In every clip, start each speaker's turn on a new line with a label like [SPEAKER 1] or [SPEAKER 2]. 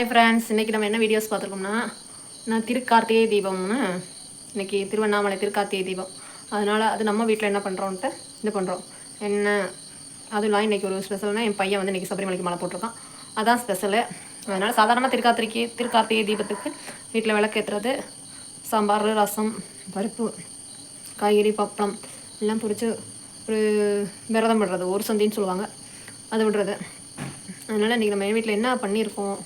[SPEAKER 1] Hi friends, இன்றைக்கி நம்ம என்ன வீடியோஸ் பார்த்துருக்கோம்னா, நான் திருக்கார்த்திகை தீபம்னு இன்றைக்கி திருவண்ணாமலை திருக்கார்த்திகை தீபம். அதனால் அது நம்ம வீட்டில் என்ன பண்ணுறோன்ட்டு இது பண்ணுறோம். என்ன அதுலாம் இன்றைக்கி ஒரு ஸ்பெஷல்னால் என் பையன் வந்து இன்றைக்கி சபரிமலைக்கு மாலை போட்டிருக்கான். அதான் ஸ்பெஷலு. அதனால் சாதாரணமாக திருக்கார்த்திகை தீபத்துக்கு வீட்டில் விளக்கேற்றுறது, சாம்பார், ரசம், பருப்பு, காய்கறி, பப்பளம் எல்லாம் பொரித்து ஒரு விரதம் விடுறது, ஒரு சந்தின்னு சொல்லுவாங்க, அது விடுறது. அதனால் இன்றைக்கி நம்ம வீட்டில் என்ன பண்ணியிருக்கோம்,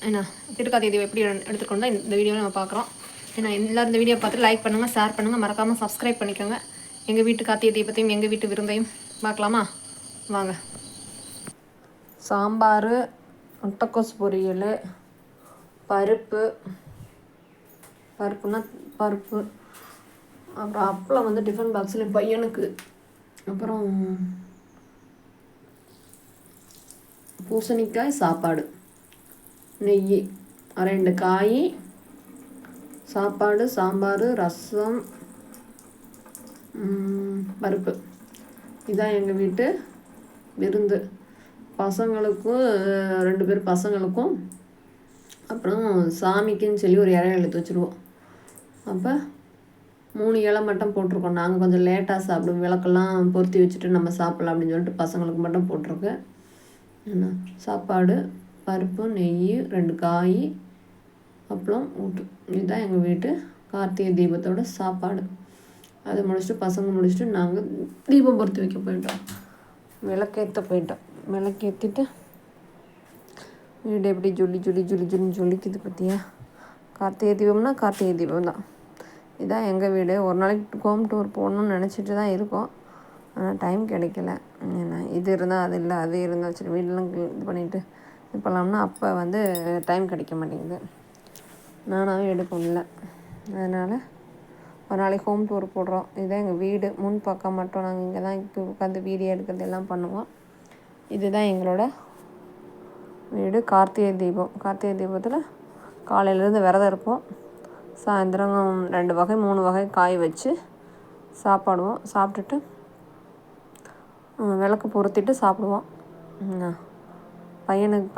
[SPEAKER 1] என்ன திருக்கார்த்திகை தீபம் எப்படி எடுத்துக்கொண்டு தான் இந்த வீடியோவில் நம்ம பார்க்குறோம். ஏன்னா எல்லோரும் இந்த வீடியோ பார்த்துட்டு லைக் பண்ணுங்கள், ஷேர் பண்ணுங்கள், மறக்காமல் சப்ஸ்கிரைப் பண்ணிக்கோங்க. எங்கள் வீட்டு கார்த்திகை தீபத்தையும் எங்கள் வீட்டு விருந்தையும் பார்க்கலாமா? வாங்க. சாம்பார், முட்டைக்கோஸ் பொரியல், பருப்புனா பருப்பு, அப்புறம் அப்பளம் வந்து டிஃபன் பாக்ஸில் பையனுக்கு, அப்புறம் பூசணிக்காய் சாப்பாடு, நெய், 2 காய், சாப்பாடு, சாம்பார், ரசம், பருப்பு. இதுதான் எங்கள் வீட்டு விருந்து. பசங்களுக்கும் 2 பேர் பசங்களுக்கும், அப்புறம் சாமிக்குன்னு சொல்லி ஒரு இலை எடுத்து வச்சுருவோம். அப்போ 3 இலை மட்டும் போட்டிருக்கோம். நாங்கள் கொஞ்சம் லேட்டாக சாப்பிடுவோம், விளக்கெல்லாம் பொருத்தி வச்சுட்டு நம்ம சாப்பிட்லாம் அப்படின்னு சொல்லிட்டு பசங்களுக்கு மட்டும் போட்டிருக்கேன். என்ன சாப்பாடு, பருப்பு, நெய், 2 காய், அப்புறம் ஊட்டு. இதுதான் எங்கள் வீட்டு கார்த்திகை தீபத்தோட சாப்பாடு. அதை முடிச்சுட்டு பசங்க முடிச்சுட்டு நாங்கள் தீபம் பொருத்தி வைக்க போயிட்டோம், விளக்கேற்ற போயிட்டோம். விளக்கேற்றிட்டு வீடு எப்படி ஜொலின்னு ஜொலிக்குது பார்த்தியா? கார்த்திகை தீபம்னா கார்த்திகை தீபம் தான். இதுதான் எங்கள் வீடு. ஒரு நாளைக்கு ஹோம் டூர் போகணுன்னு நினச்சிட்டு தான் இருக்கோம், ஆனால் டைம் கிடைக்கல. ஏன்னா இது இருந்தால் அது இல்லை, அது இருந்தால் சரி வீடெலாம் இது பண்ணிவிட்டு இது பண்ணலாம்னா அப்போ வந்து டைம் கிடைக்க மாட்டேங்குது, நானாகவே எடுக்க முடியல. அதனால் ஒரு நாளைக்கு ஹோம் டூர் போடுறோம். இதுதான் எங்கள் வீடு. முன் பக்கம் மட்டும் நாங்கள் இங்கே தான் உட்காந்து வீடியோ எடுக்கிறது எல்லாம் பண்ணுவோம். இதுதான் எங்களோட வீடு. கார்த்திகை தீபத்தில் காலையிலேருந்து விரதம் இருப்போம். சாயந்தரம் 2 வகை 3 வகை காய் வச்சு சாப்பாடுவோம். சாப்பிட்டுட்டு விளக்கு பொருத்திட்டு சாப்பிடுவோம்.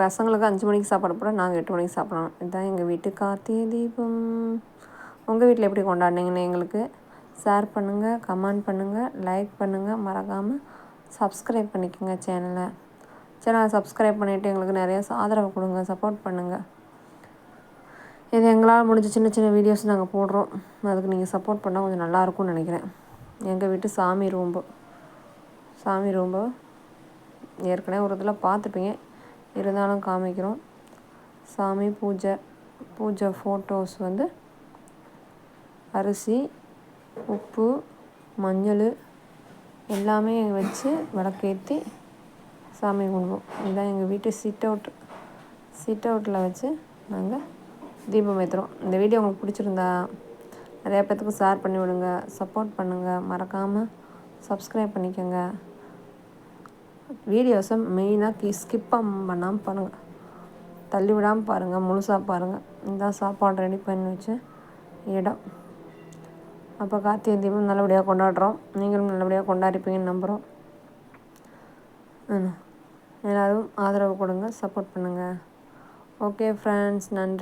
[SPEAKER 1] பசங்களுக்கு 5 மணிக்கு சாப்பாடு போட நாங்கள் 8 மணிக்கு சாப்பிடணும். இதுதான் எங்கள் வீட்டு கார்த்திகை தீபம். உங்கள் வீட்டில் எப்படி கொண்டாடினீங்கன்னு எங்களுக்கு ஷேர் பண்ணுங்கள், கமெண்ட் பண்ணுங்கள், லைக் பண்ணுங்கள், மறக்காமல் சப்ஸ்கிரைப் பண்ணிக்கோங்க. சேனலை சப்ஸ்கிரைப் பண்ணிவிட்டு எங்களுக்கு நிறைய ஆதரவு கொடுங்க, சப்போர்ட் பண்ணுங்கள். இது எங்களால் முடிஞ்ச சின்ன சின்ன வீடியோஸ் நாங்கள் போடுறோம். அதுக்கு நீங்கள் சப்போர்ட் பண்ணால் கொஞ்சம் நல்லாயிருக்கும்னு நினைக்கிறேன். எங்கள் வீட்டு சாமி ரூம்பு ஏற்கனவே ஒரு இதில் பார்த்துப்பீங்க, இருந்தாலும் காமிக்கிறோம். சாமி பூஜை ஃபோட்டோஸ் வந்து அரிசி, உப்பு, மஞ்சள் எல்லாமே வச்சு விளக்கேற்றி சாமி கும்பிடுவோம். இதுதான் எங்கள் வீட்டு சிட் அவுட்டில் வச்சு நாங்கள் தீபம் ஏற்றுறோம். இந்த வீடியோ உங்களுக்கு பிடிச்சிருந்தா நிறையா பேர்த்துக்கு ஷேர் பண்ணி விடுங்க, சப்போர்ட் பண்ணுங்கள், மறக்காமல் சப்ஸ்கிரைப் பண்ணிக்கோங்க. வீடியோஸை மெயினாக ஸ்கிப் பண்ணாமல் பாருங்கள், தள்ளி விடாமல் பாருங்கள், முழுசாக பாருங்கள். இதுதான் சாப்பாடு ரெடி பண்ணி வச்ச இடம். அப்போ கார்த்திகை தீபம் நல்லபடியாக கொண்டாடுறோம். நீங்களும் நல்லபடியாக கொண்டாடிப்பீங்கன்னு நம்புகிறோம். எல்லோரும் ஆதரவு கொடுங்க, சப்போர்ட் பண்ணுங்கள். ஓகே ஃப்ரெண்ட்ஸ், நன்றி.